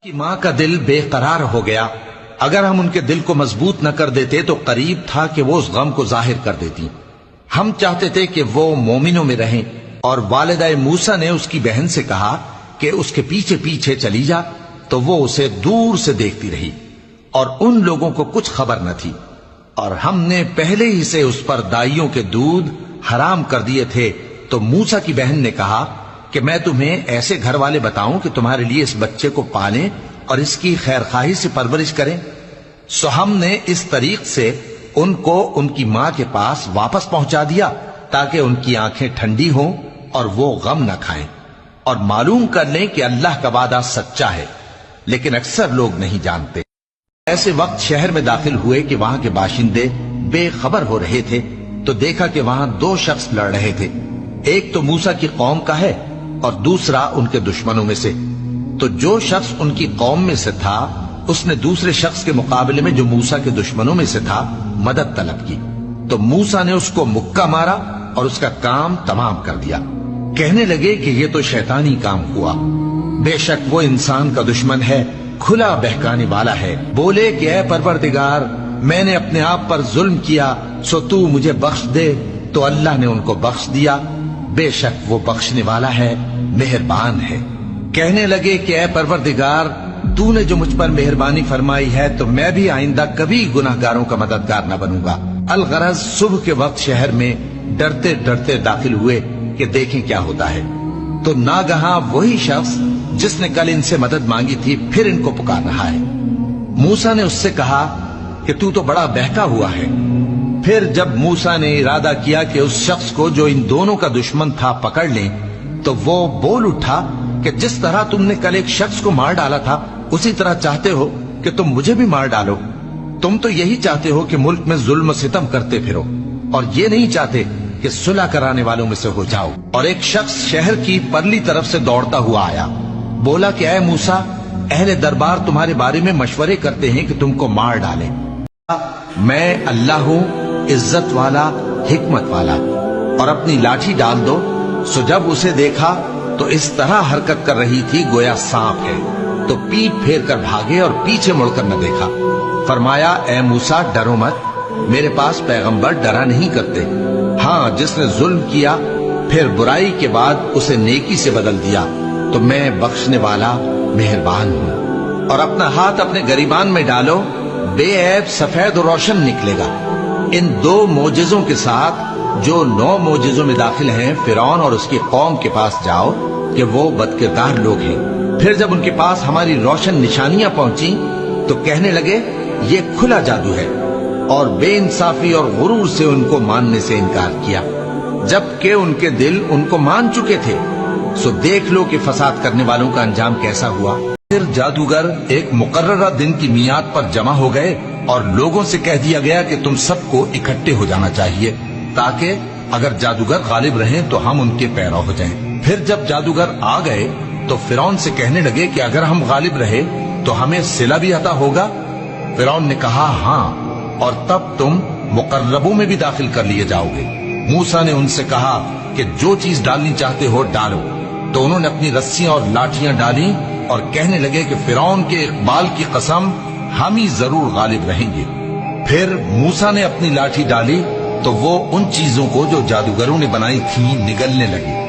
کی ماں کا دل بے قرار ہو گیا۔ اگر ہم ان کے دل کو مضبوط نہ کر دیتے تو قریب تھا کہ وہ اس غم کو ظاہر کر دیتی۔ ہم چاہتے تھے کہ وہ مومنوں میں رہیں، اور والدہ موسیٰ نے اس کی بہن سے کہا کہ اس کے پیچھے پیچھے چلی جا، تو وہ اسے دور سے دیکھتی رہی اور ان لوگوں کو کچھ خبر نہ تھی، اور ہم نے پہلے ہی سے اس پر دائیوں کے دودھ حرام کر دیے تھے۔ تو موسیٰ کی بہن نے کہا کہ میں تمہیں ایسے گھر والے بتاؤں کہ تمہارے لیے اس بچے کو پالیں اور اس کی خیر خواہی سے پرورش کریں۔ سو ہم نے اس طریق سے ان کو ان کی ماں کے پاس واپس پہنچا دیا تاکہ ان کی آنکھیں ٹھنڈی ہوں اور وہ غم نہ کھائیں، اور معلوم کر لیں کہ اللہ کا وعدہ سچا ہے، لیکن اکثر لوگ نہیں جانتے۔ ایسے وقت شہر میں داخل ہوئے کہ وہاں کے باشندے بے خبر ہو رہے تھے، تو دیکھا کہ وہاں دو شخص لڑ رہے تھے، ایک تو موسیٰ کی قوم کا ہے اور دوسرا ان کے دشمنوں میں سے۔ تو جو شخص ان کی قوم میں سے تھا اس نے دوسرے شخص کے مقابلے میں جو موسیٰ کے دشمنوں میں سے تھا مدد طلب کی، تو موسیٰ نے اس کو مکہ مارا اور اس کا کام تمام کر دیا۔ کہنے لگے کہ یہ تو شیطانی کام ہوا، بے شک وہ انسان کا دشمن ہے، کھلا بہکانے والا ہے۔ بولے کہ اے پروردگار، میں نے اپنے آپ پر ظلم کیا، سو تو مجھے بخش دے۔ تو اللہ نے ان کو بخش دیا، بے شک وہ بخشنے والا ہے، مہربان ہے۔ کہنے لگے کہ اے پروردگار، تو نے جو مجھ پر مہربانی فرمائی ہے تو میں بھی آئندہ کبھی گناہ گاروں کا مددگار نہ بنوں گا۔ الغرض صبح کے وقت شہر میں ڈرتے ڈرتے داخل ہوئے کہ دیکھیں کیا ہوتا ہے، تو ناگہاں وہی شخص جس نے کل ان سے مدد مانگی تھی پھر ان کو پکار رہا ہے۔ موسیٰ نے اس سے کہا کہ تو بڑا بہکا ہوا ہے۔ پھر جب موسیٰ نے ارادہ کیا کہ اس شخص کو جو ان دونوں کا دشمن تھا پکڑ لیں، تو وہ بول اٹھا کہ جس طرح تم نے کل ایک شخص کو مار ڈالا تھا اسی طرح چاہتے ہو کہ تم مجھے بھی مار ڈالو۔ تم تو یہی چاہتے ہو کہ ملک میں ظلم و ستم کرتے پھرو، اور یہ نہیں چاہتے کہ صلح کرانے والوں میں سے ہو جاؤ۔ اور ایک شخص شہر کی پرلی طرف سے دوڑتا ہوا آیا، بولا کہ اے موسیٰ، اہل دربار تمہارے بارے میں مشورے کرتے ہیں کہ تم کو مار ڈالیں۔ میں اللہ ہوں، عزت والا، حکمت والا، اور اپنی لاٹھی ڈال دو۔ سو جب اسے دیکھا تو اس طرح حرکت کر رہی تھی گویا سانپ ہے، تو پیٹ پھیر کر بھاگے اور پیچھے مڑ کر نہ دیکھا۔ فرمایا اے موسیٰ، ڈرو مت، میرے پاس پیغمبر ڈرا نہیں کرتے۔ ہاں، جس نے ظلم کیا پھر برائی کے بعد اسے نیکی سے بدل دیا تو میں بخشنے والا مہربان ہوں۔ اور اپنا ہاتھ اپنے گریبان میں ڈالو، بے عیب سفید و روشن نکلے گا۔ ان دو معجزوں کے ساتھ جو 9 معجزوں میں داخل ہیں فرعون اور اس کی قوم کے پاس جاؤ کہ وہ بدکردار لوگ ہیں۔ پھر جب ان کے پاس ہماری روشن نشانیاں پہنچی تو کہنے لگے یہ کھلا جادو ہے، اور بے انصافی اور غرور سے ان کو ماننے سے انکار کیا، جبکہ ان کے دل ان کو مان چکے تھے۔ سو دیکھ لو کہ فساد کرنے والوں کا انجام کیسا ہوا۔ پھر جادوگر ایک مقررہ دن کی میعاد پر جمع ہو گئے اور لوگوں سے کہہ دیا گیا کہ تم سب کو اکٹھے ہو جانا چاہیے، تاکہ اگر جادوگر غالب رہیں تو ہم ان کے پیرو ہو جائیں۔ پھر جب جادوگر آ گئے تو فرعون سے کہنے لگے کہ اگر ہم غالب رہے تو ہمیں صلہ بھی عطا ہوگا۔ فرعون نے کہا ہاں، اور تب تم مقربوں میں بھی داخل کر لیے جاؤ گے۔ موسیٰ نے ان سے کہا کہ جو چیز ڈالنی چاہتے ہو ڈالو۔ تو انہوں نے اپنی رسیاں اور لاٹیاں ڈالی اور کہنے لگے کہ فرعون کے اقبال کی قسم، ہم ہی ضرور غالب رہیں گے۔ پھر موسیٰ نے اپنی لاٹھی ڈالی تو وہ ان چیزوں کو جو جادوگروں نے بنائی تھیں نگلنے لگی۔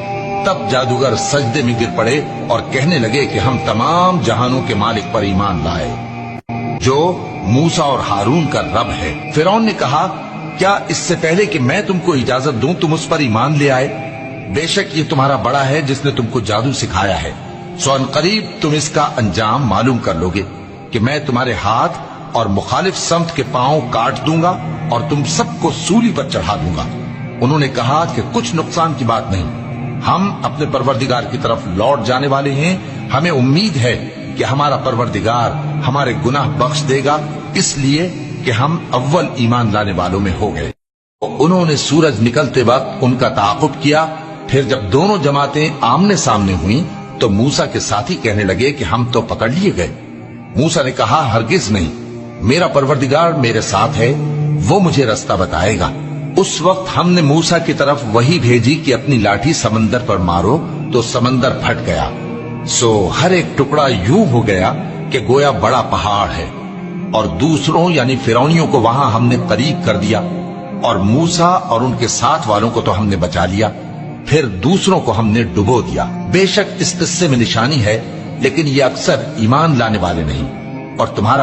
تب جادوگر سجدے میں گر پڑے اور کہنے لگے کہ ہم تمام جہانوں کے مالک پر ایمان لائے جو موسیٰ اور ہارون کا رب ہے۔ فرعون نے کہا کیا اس سے پہلے کہ میں تم کو اجازت دوں تم اس پر ایمان لے آئے؟ بے شک یہ تمہارا بڑا ہے جس نے تم کو جادو سکھایا ہے۔ سو ان قریب تم اس کا انجام معلوم کر لو گے کہ میں تمہارے ہاتھ اور مخالف سمت کے پاؤں کاٹ دوں گا اور تم سب کو سولی پر چڑھا دوں گا۔ انہوں نے کہا کہ کچھ نقصان کی بات نہیں، ہم اپنے پروردگار کی طرف لوٹ جانے والے ہیں، ہمیں امید ہے کہ ہمارا پروردگار ہمارے گناہ بخش دے گا، اس لیے کہ ہم اول ایمان لانے والوں میں ہو گئے۔ انہوں نے سورج نکلتے وقت ان کا تعاقب کیا۔ پھر جب دونوں جماعتیں آمنے سامنے ہوئیں تو موسیٰ کے ساتھی کہنے لگے کہ ہم تو پکڑ لیے گئے۔ موسیٰ نے کہا ہرگز نہیں، میرا پروردگار میرے ساتھ ہے، وہ مجھے رستہ بتائے گا۔ اس وقت ہم نے موسیٰ کی طرف وحی بھیجی کہ اپنی لاٹھی سمندر پر مارو، تو سمندر پھٹ گیا۔ سو ہر ایک ٹکڑا یوں ہو گیا کہ گویا بڑا پہاڑ ہے، اور دوسروں یعنی فرعونیوں کو وہاں ہم نے قریب کر دیا، اور موسیٰ اور ان کے ساتھ والوں کو تو ہم نے بچا لیا، پھر دوسروں کو ہم نے ڈبو دیا۔ بے شک اس قصے میں نشانی ہے، لیکن یہ اکثر ایمان لانے والے نہیں، اور تمہارا